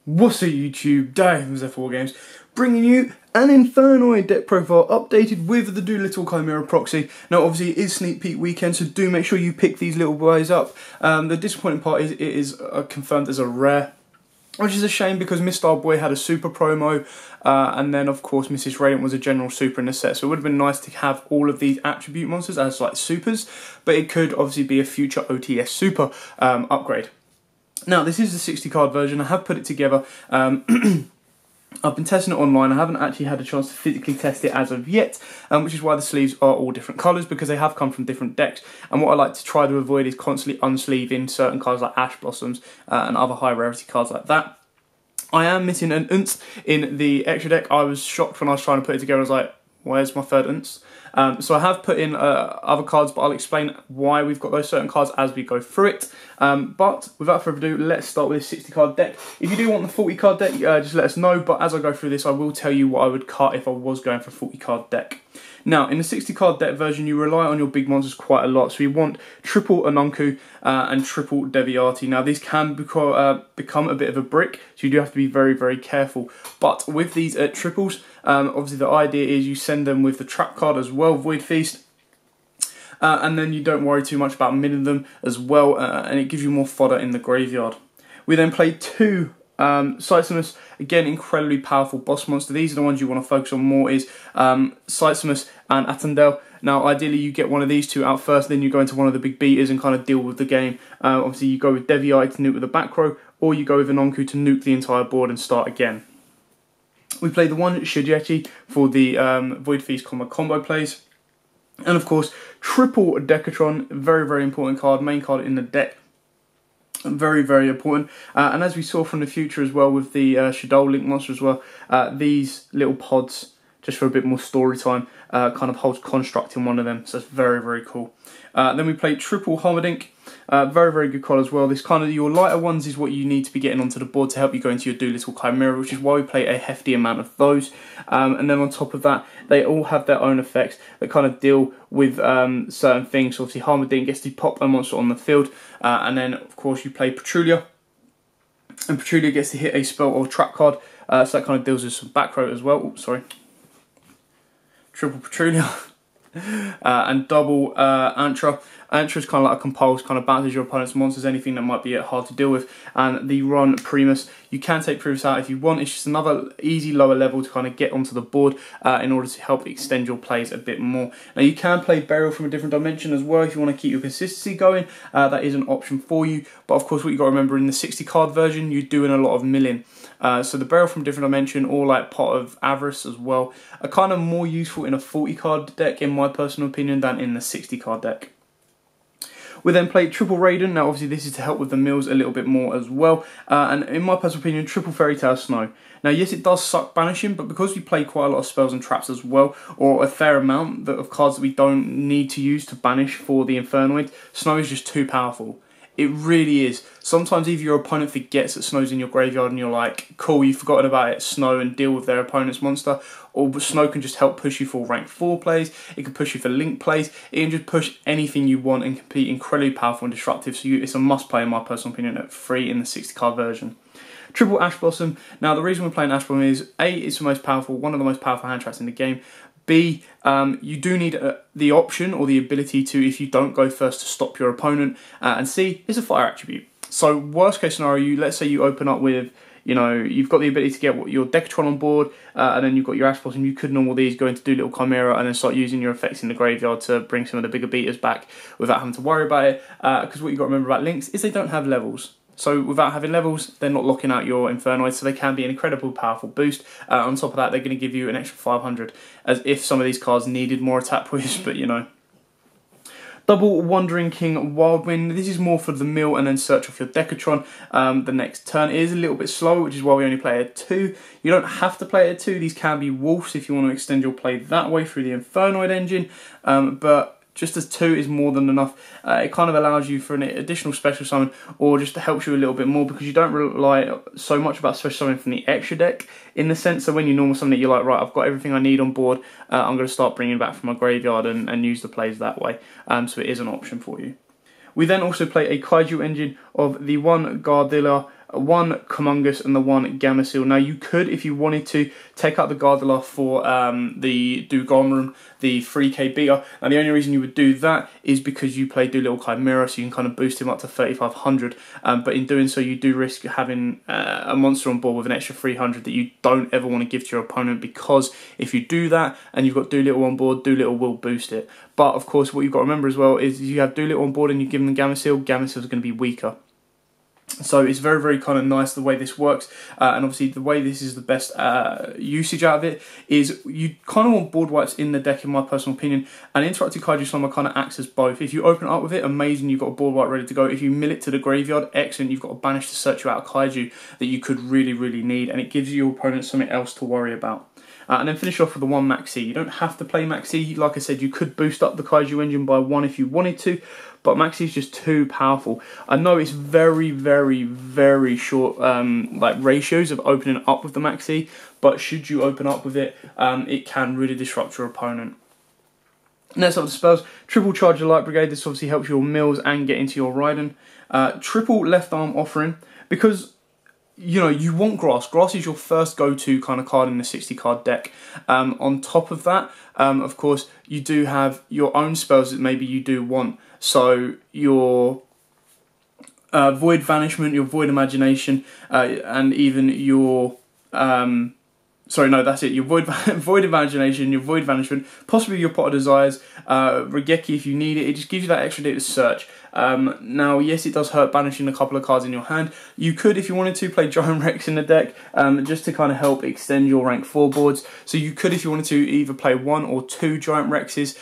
What's up YouTube, Dave from Zephyr Wargames, bringing you an Infernoid deck profile updated with the Doolittle Chimera proxy. Now obviously it is sneak peek weekend, so do make sure you pick these little boys up. The disappointing part is it is confirmed as a rare, which is a shame because Mr. Boy had a super promo, and then of course Mrs. Radiant was a general super in the set, so it would have been nice to have all of these attribute monsters as like supers, but it could obviously be a future OTS super upgrade. Now, this is the 60 card version. I have put it together. I've been testing it online. I haven't actually had a chance to physically test it as of yet, which is why the sleeves are all different colours, because they have come from different decks. And what I like to try to avoid is constantly unsleeving certain cards like Ash Blossoms and other high rarity cards like that. I am missing an Unce in the extra deck. I was shocked when I was trying to put it together. I was like, where's my third Unce? So I have put in other cards, but I'll explain why we've got those certain cards as we go through it. But without further ado, let's start with this 60 card deck. If you do want the 40 card deck, just let us know. But as I go through this, I will tell you what I would cut if I was going for a 40 card deck. Now, in the 60 card deck version, you rely on your big monsters quite a lot. So you want triple Anunku and triple Deviati. Now, these can become a bit of a brick, so you do have to be very, very careful. But with these triples, obviously the idea is you send them with the trap card as well, Void Feast. And then you don't worry too much about milling them as well, and it gives you more fodder in the graveyard. We then play two Scythimus, again incredibly powerful boss monster. These are the ones you want to focus on more, is Scythimus and Attendel. Now ideally you get one of these two out first, then you go into one of the big beaters and kind of deal with the game. Obviously you go with Deviate to nuke with the back row, or you go with Anonku to nuke the entire board and start again. We play the one Shigechi for the Void Feast combo plays. And of course, triple Decatron, very, very important card, main card in the deck. Very, very important. And as we saw from the future as well with the Shadow Link monster as well, these little pods, just for a bit more story time, kind of holds construct in one of them. So it's very, very cool. Then we play triple Homodink. Very, very good card as well. This kind of, your lighter ones is what you need to be getting onto the board to help you go into your Doolittle Chimera, which is why we play a hefty amount of those. And then on top of that, they all have their own effects that kind of deal with certain things. So obviously Harmadine gets to pop a monster on the field, and then of course you play Petrulia, and Petrulia gets to hit a spell or trap card, so that kind of deals with some back row as well. Oops, sorry. Triple Petrulia. And double Antra. Antra is kind of like a compulse, kind of bounces your opponent's monsters, anything that might be hard to deal with. And the run Primus, you can take Primus out if you want. It's just another easy lower level to kind of get onto the board in order to help extend your plays a bit more. Now you can play Burial from a different dimension as well if you want to keep your consistency going. That is an option for you. But of course what you've got to remember, in the 60 card version you're doing a lot of milling. So the Burial from a different dimension, or like Pot of Avarice as well, are kind of more useful in a 40 card deck in my personal opinion than in the 60 card deck. We then play triple Raiden. Now obviously this is to help with the mills a little bit more as well, and in my personal opinion, triple Fairy Tale Snow. Now yes, it does suck banishing, but because we play quite a lot of spells and traps as well, or a fair amount of cards that we don't need to use to banish for the Infernoid, Snow is just too powerful. It really is. Sometimes either your opponent forgets that Snow's in your graveyard and you're like, cool, you've forgotten about it, Snow, and deal with their opponent's monster. Or Snow can just help push you for rank 4 plays, it can push you for link plays, it can just push anything you want and can be incredibly powerful and disruptive. So it's a must play in my personal opinion at 3 in the 60 card version. Triple Ash Blossom. Now the reason we're playing Ash Blossom is A, it's the most powerful, one of the most powerful hand traps in the game. B, you do need the option or the ability to, if you don't go first, to stop your opponent. And C, is a fire attribute. So worst case scenario, let's say you open up with, you know, you've got the ability to get your Decatron on board, and then you've got your Ash Blossom. You could normal these, go into Doolittle Chimera, and then start using your effects in the graveyard to bring some of the bigger beaters back without having to worry about it. Because what you've got to remember about links is they don't have levels. So without having levels, they're not locking out your Infernoids, so they can be an incredibly powerful boost. On top of that, they're going to give you an extra 500, as if some of these cards needed more attack push, but you know. Double Wandering King Wildwind. This is more for the mill and then search off your Decatron the next turn. It is a little bit slow, which is why we only play at 2. You don't have to play at 2. These can be wolves if you want to extend your play that way through the Infernoid engine, but just as 2 is more than enough. It kind of allows you for an additional special summon, or just helps you a little bit more, because you don't rely so much about special summon from the extra deck, in the sense that when you normal summon it, you're like, right, I've got everything I need on board, I'm going to start bringing it back from my graveyard and use the plays that way. So it is an option for you. We then also play a Kaiju engine of the one Gardilla one Commungus and the one Gameciel. Now you could, if you wanted to, take out the Gardevoir for the Dugomron, the 3k beta. And the only reason you would do that is because you play Doolittle Chimera, so you can kind of boost him up to 3500. But in doing so, you do risk having a monster on board with an extra 300 that you don't ever want to give to your opponent, because if you do that and you've got Doolittle on board, Doolittle will boost it. But of course, what you've got to remember as well is you have Doolittle on board and you give him the Gameciel, Gameciel is going to be weaker. So it's very, very kind of nice the way this works, and obviously the way this is the best usage out of it is you kind of want board wipes in the deck, in my personal opinion, and Interrupted Kaiju Slumber kind of acts as both. If you open it up with it, amazing, you've got a board wipe ready to go. If you mill it to the graveyard, excellent, you've got a banish to search you out a Kaiju that you could really, really need, and it gives your opponent something else to worry about. And then finish off with the one Maxi. You don't have to play Maxi. Like I said, you could boost up the Kaiju engine by 1 if you wanted to, but Maxi is just too powerful. I know it's very, very, very short like ratios of opening up with the Maxi, but should you open up with it, it can really disrupt your opponent. Next up, the spells. Triple Charge your Light Brigade. This obviously helps your mills and get into your Raiden. Triple Left Arm Offering, because you know, you want Grass. Grass is your first go-to kind of card in the 60-card deck. On top of that, of course, you do have your own spells that maybe you do want. So your Void Vanishment, your Void Imagination, and even your... sorry, no, that's it. Your Void Imagination, your Void Vanishment, possibly your Pot of Desires, Regeki if you need it. It just gives you that extra day to search. Now, yes, it does hurt banishing a couple of cards in your hand. You could, if you wanted to, play Giant Rex in the deck, just to kind of help extend your rank 4 boards. So you could, if you wanted to, either play 1 or 2 Giant Rexes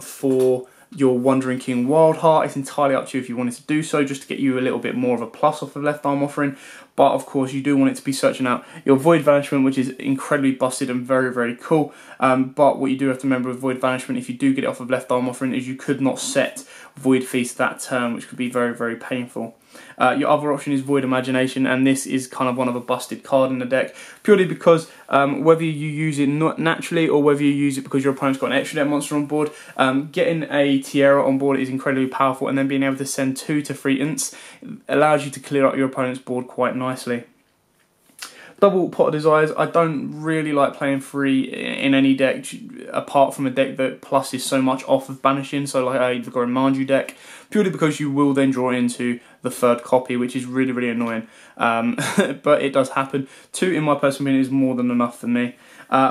for your Wandering King Wildheart. It's entirely up to you if you wanted to do so, just to get you a little bit more of a plus off of Left Arm Offering. But of course, you do want it to be searching out your Void Vanishment, which is incredibly busted and very, very cool. But what you do have to remember with Void Vanishment, if you do get it off of Left Arm Offering, is you could not set Void Feast that turn, which could be very, very painful. Your other option is Void Imagination, and this is kind of one of a busted card in the deck, purely because whether you use it not naturally or whether you use it because your opponent's got an extra deck monster on board, getting a Tierra on board is incredibly powerful, and then being able to send 2 to 3 ints allows you to clear up your opponent's board quite nicely. Double Pot of Desires, I don't really like playing 3 in any deck, apart from a deck that pluses so much off of banishing, so like the Goremanju deck, purely because you will then draw into the 3rd copy, which is really, really annoying. But it does happen. 2, in my personal opinion, is more than enough for me.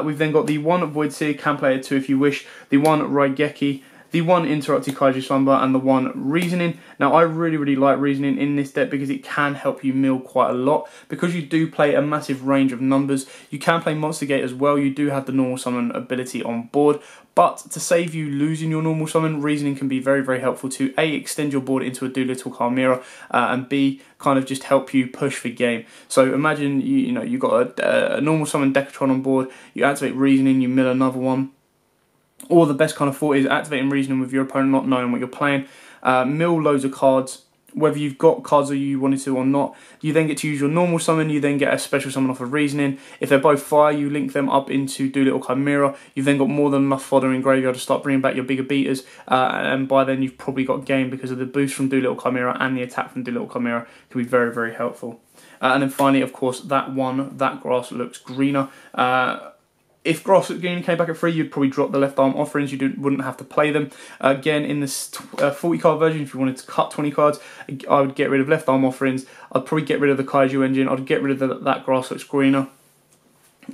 We've then got the 1 Void Seer, can play it 2 if you wish, the 1 Raigeki, the 1 Interrupted Kaiju Slumber, and the 1 Reasoning. Now, I really, really like Reasoning in this deck because it can help you mill quite a lot. Because you do play a massive range of numbers, you can play Monster Gate as well. You do have the normal summon ability on board. But to save you losing your normal summon, Reasoning can be very, very helpful to A, extend your board into a Doolittle Chimera, and B, kind of just help you push the game. So imagine you've got a normal summon Decatron on board, you activate Reasoning, you mill another one. Or the best kind of thought is activating Reasoning with your opponent not knowing what you're playing. Mill loads of cards, whether you've got cards that you wanted to or not. You then get to use your normal summon, you then get a special summon off of Reasoning. If they're both fire, you link them up into Doolittle Chimera. You've then got more than enough fodder in graveyard to start bringing back your bigger beaters. And by then you've probably got game, because of the boost from Doolittle Chimera and the attack from Doolittle Chimera can be very, very helpful. And then finally, of course, that Grass looks greener. If Grass Green came back at 3, you'd probably drop the Left Arm Offerings, you wouldn't have to play them. Again, in this 40 card version, if you wanted to cut 20 cards, I would get rid of Left Arm Offerings, I'd probably get rid of the Kaiju engine, I'd get rid of that Grass Looks Greener.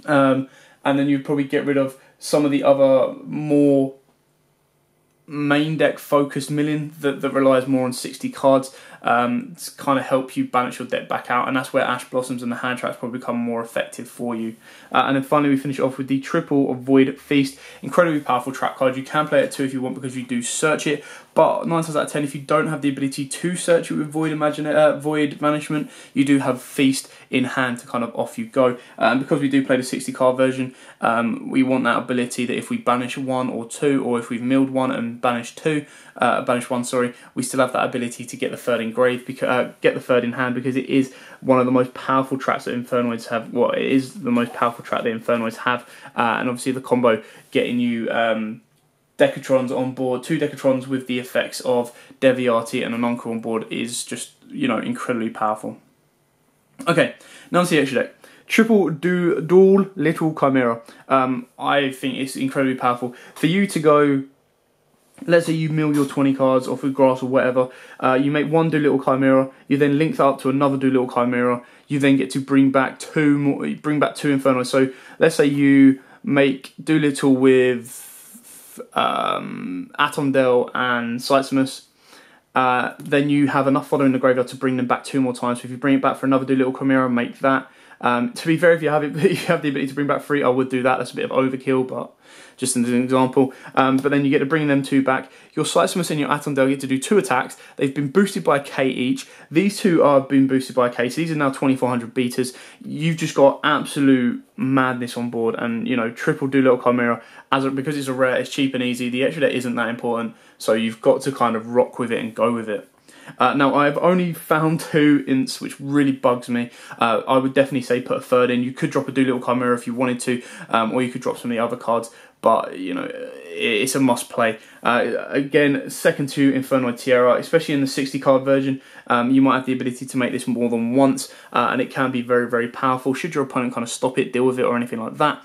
And then you'd probably get rid of some of the other more main deck focused milling that relies more on 60 cards to kind of help you balance your deck back out, and that's where Ash Blossoms and the hand traps probably become more effective for you. And then finally we finish off with the triple of Void Feast. Incredibly powerful trap card. You can play it 2 if you want, because you do search it, but 9 times out of 10 if you don't have the ability to search it with Void Management, you do have Feast in hand to kind of off you go. And because we do play the 60 card version, we want that ability that if we banish 1 or 2, or if we've milled 1 and banished 1, sorry, we still have that ability to get the 3rd engraved, get the 3rd in hand, because it is one of the most powerful traps that Infernoids have. Well, it is the most powerful trap that Infernoids have, and obviously the combo getting you Decatrons on board, 2 Decatrons with the effects of Deviati and an Uncle on board is just, incredibly powerful. Okay, now to the extra deck. Triple Dual Little Chimera. I think it's incredibly powerful. For you to go, let's say you mill your 20 cards off with grass or whatever, you make one Doolittle Chimera, you then link that up to another Doolittle Chimera, you then get to bring back two Infernoids. So let's say you make Doolittle with Atomdale and Slicemus, then you have enough fodder in the graveyard to bring them back 2 more times. So if you bring it back for another Doolittle Chimera, make that. To be fair, if you have it, you have the ability to bring back 3, I would do that. That's a bit of overkill, but just as an example. But then you get to bring them 2 back. Your Slicemus and your Atomdale get to do 2 attacks. They've been boosted by K each. These 2 are been boosted by K, so these are now 2400 beaters. You've just got absolute madness on board, and you know, triple Doolittle Chimera, because it's a rare, it's cheap and easy. The extra deck isn't that important, so you've got to kind of rock with it and go with it. Now, I've only found 2 ints, which really bugs me. I would definitely say put a 3rd in. You could drop a Doolittle Chimera if you wanted to, or you could drop some of the other cards, but, you know, it's a must-play. Again, second to Infernoid Tiara, especially in the 60-card version, you might have the ability to make this more than once, and it can be very, very powerful, should your opponent kind of stop it, deal with it, or anything like that.